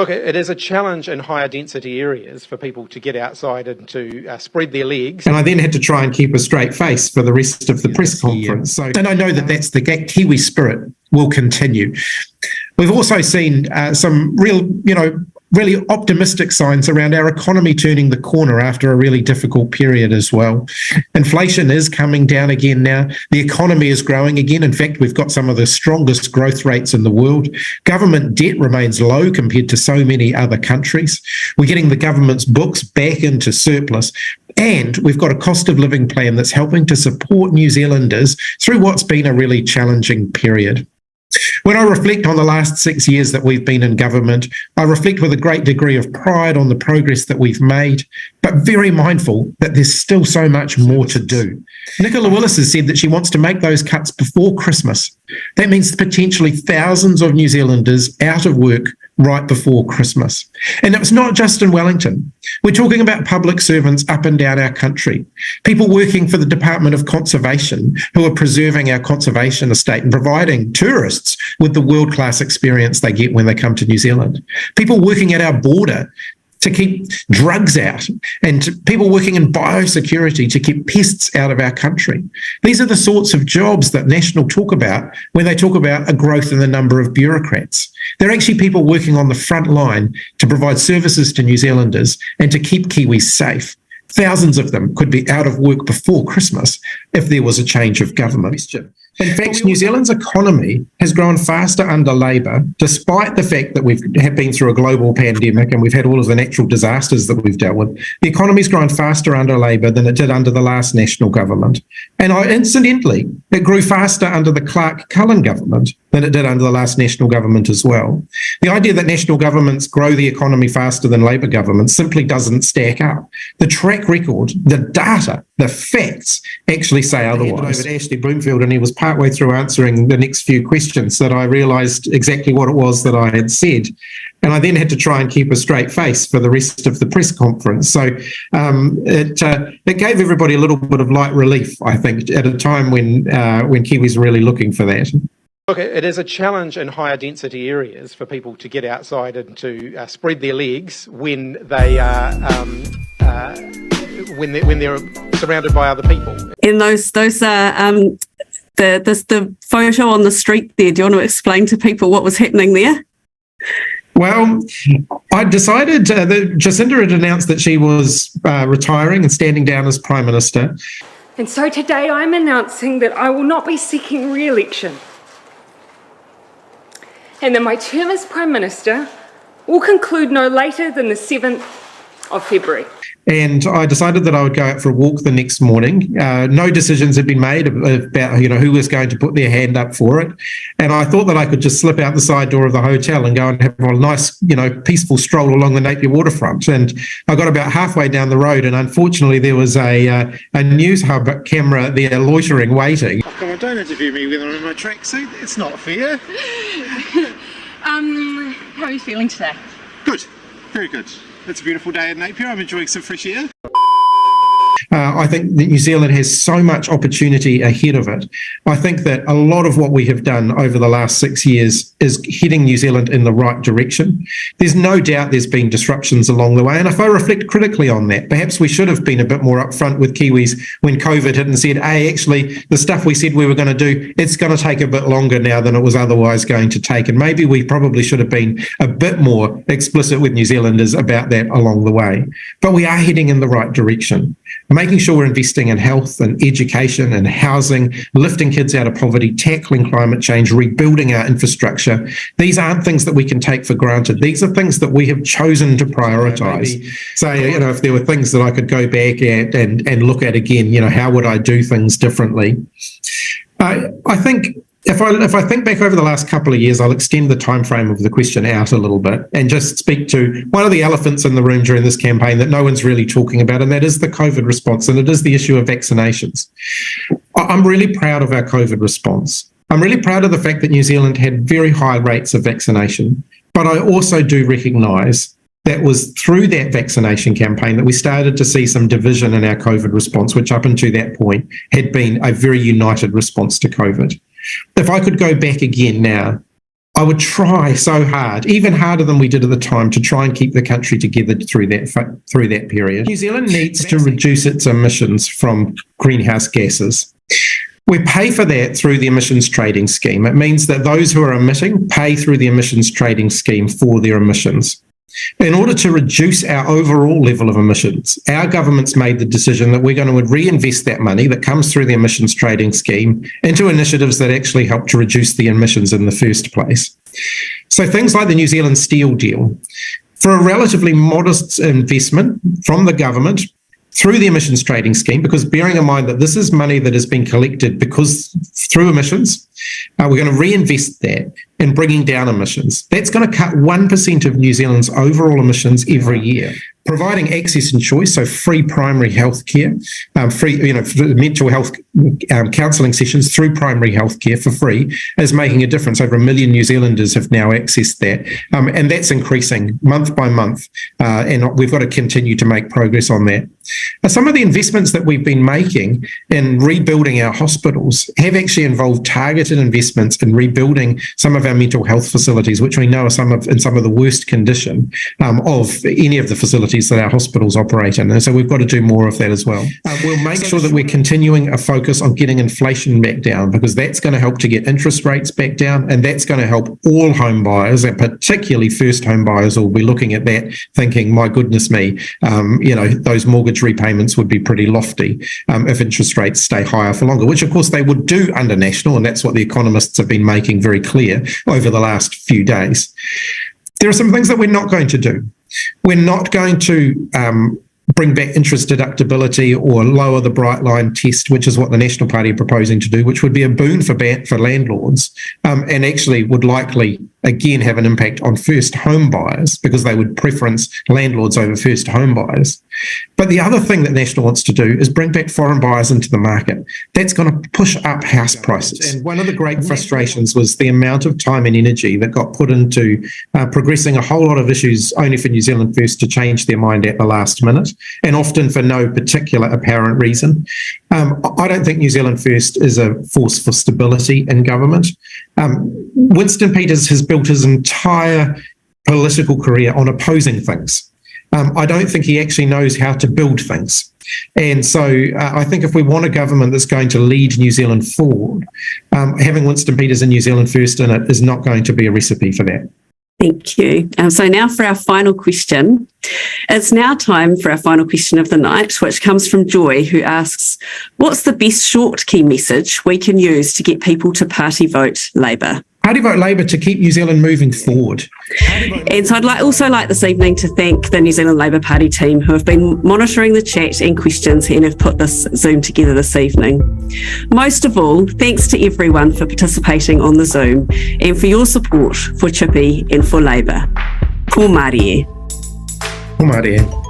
Look, it is a challenge in higher density areas for people to get outside and to spread their legs. And I then had to try and keep a straight face for the rest of the press conference. And I know that that's the Kiwi spirit will continue. We've also seen some really optimistic signs around our economy turning the corner after a really difficult period as well. Inflation is coming down again now. The economy is growing again. In fact, we've got some of the strongest growth rates in the world. Government debt remains low compared to so many other countries. We're getting the government's books back into surplus. And we've got a cost of living plan that's helping to support New Zealanders through what's been a really challenging period. When I reflect on the last 6 years that we've been in government, I reflect with a great degree of pride on the progress that we've made, but very mindful that there's still so much more to do. Nicola Willis has said that she wants to make those cuts before Christmas. That means potentially thousands of New Zealanders out of work right before Christmas. And it's not just in Wellington. We're talking about public servants up and down our country, people working for the Department of Conservation who are preserving our conservation estate and providing tourists with the world-class experience they get when they come to New Zealand, people working at our border to keep drugs out, and people working in biosecurity to keep pests out of our country. These are the sorts of jobs that National talk about when they talk about a growth in the number of bureaucrats. They're actually people working on the front line to provide services to New Zealanders and to keep Kiwis safe. Thousands of them could be out of work before Christmas if there was a change of government. In fact, New Zealand's economy has grown faster under Labour, despite the fact that we have been through a global pandemic and we've had all of the natural disasters that we've dealt with. The economy's grown faster under Labour than it did under the last National government. And incidentally, it grew faster under the Clark-Cullen government than it did under the last National government as well. The idea that National governments grow the economy faster than Labour governments simply doesn't stack up. The track record, the data, the facts actually say otherwise. I Ashley Bloomfield, and he was partway through answering the next few questions that I realised exactly what it was that I had said. And I then had to try and keep a straight face for the rest of the press conference. So it gave everybody a little bit of light relief, I think, at a time when Kiwis were really looking for that. Look, it is a challenge in higher density areas for people to get outside and to spread their legs when they are when they're surrounded by other people. And those the photo on the street there. Do you want to explain to people what was happening there? Well, I decided that Jacinda had announced that she was retiring and standing down as Prime Minister. And so today I'm announcing that I will not be seeking re-election, and that my term as Prime Minister will conclude no later than the 7th of February. And I decided that I would go out for a walk the next morning. No decisions had been made about who was going to put their hand up for it. And I thought that I could just slip out the side door of the hotel and go and have a nice, peaceful stroll along the Napier waterfront. And I got about halfway down the road, and unfortunately there was a Newshub camera there loitering, waiting. Oh, come on, don't interview me when I'm in my tracksuit. It's not fair. How are you feeling today? Good, very good. It's a beautiful day in Napier. I'm enjoying some fresh air. I think that New Zealand has so much opportunity ahead of it. I think that a lot of what we have done over the last 6 years is heading New Zealand in the right direction. There's no doubt there's been disruptions along the way. And if I reflect critically on that, perhaps we should have been a bit more upfront with Kiwis when COVID hit and said, hey, actually, the stuff we said we were going to do, it's going to take a bit longer now than it was otherwise going to take. And maybe we probably should have been a bit more explicit with New Zealanders about that along the way. But we are heading in the right direction. Making sure we're investing in health and education and housing, lifting kids out of poverty, tackling climate change, rebuilding our infrastructure. These aren't things that we can take for granted. These are things that we have chosen to prioritise. So, if there were things that I could go back at and look at again, how would I do things differently? I think if I think back over the last couple of years, I'll extend the time frame of the question out a little bit and just speak to one of the elephants in the room during this campaign that no one's really talking about, and that is the COVID response, and it is the issue of vaccinations. I'm really proud of our COVID response. I'm really proud of the fact that New Zealand had very high rates of vaccination, but I also do recognise that was through that vaccination campaign that we started to see some division in our COVID response, which up until that point had been a very united response to COVID. If I could go back again now, I would try so hard, even harder than we did at the time, to try and keep the country together through that period. New Zealand needs to reduce its emissions from greenhouse gases. We pay for that through the emissions trading scheme. It means that those who are emitting pay through the emissions trading scheme for their emissions. In order to reduce our overall level of emissions, our government's made the decision that we're going to reinvest that money that comes through the emissions trading scheme into initiatives that actually help to reduce the emissions in the first place. So things like the New Zealand Steel deal, for a relatively modest investment from the government through the emissions trading scheme, because bearing in mind that this is money that has been collected because through emissions, we're going to reinvest that in bringing down emissions. That's going to cut 1% of New Zealand's overall emissions every year. Providing access and choice, so free primary health care, free mental health counselling sessions through primary health care for free, is making a difference. Over 1 million New Zealanders have now accessed that, and that's increasing month by month, and we've got to continue to make progress on that. Some of the investments that we've been making in rebuilding our hospitals have actually involved targeted investments in rebuilding some of our mental health facilities, which we know are in some of the worst condition of any of the facilities that our hospitals operate in. And so we've got to do more of that as well. We'll make sure that we're continuing a focus on getting inflation back down, because that's going to help to get interest rates back down, and that's going to help all home buyers, and particularly first home buyers will be looking at that thinking, my goodness me, those mortgage repayments would be pretty lofty if interest rates stay higher for longer, which of course they would do under National, and that's what the economists have been making very clear over the last few days. There are some things that we're not going to do. We're not going to bring back interest deductibility or lower the bright line test, which is what the National Party are proposing to do, which would be a boon for landlords, and actually would likely again have an impact on first home buyers, because they would preference landlords over first home buyers. But the other thing that National wants to do is bring back foreign buyers into the market. That's going to push up house prices. And one of the great frustrations was the amount of time and energy that got put into progressing a whole lot of issues only for New Zealand First to change their mind at the last minute, and often for no particular apparent reason. I don't think New Zealand First is a force for stability in government. Winston Peters has built his entire political career on opposing things. I don't think he actually knows how to build things. And so I think if we want a government that's going to lead New Zealand forward, having Winston Peters and New Zealand First in it is not going to be a recipe for that. Thank you. So now for our final question. It's now time for our final question of the night, which comes from Joy, who asks, what's the best short key message we can use to get people to party vote Labour? Party vote Labour to keep New Zealand moving forward. And so I'd also like this evening to thank the New Zealand Labour Party team who have been monitoring the chat and questions and have put this Zoom together this evening. Most of all, thanks to everyone for participating on the Zoom and for your support for Chippy and for Labour. Ko Mārie. Ko Mārie.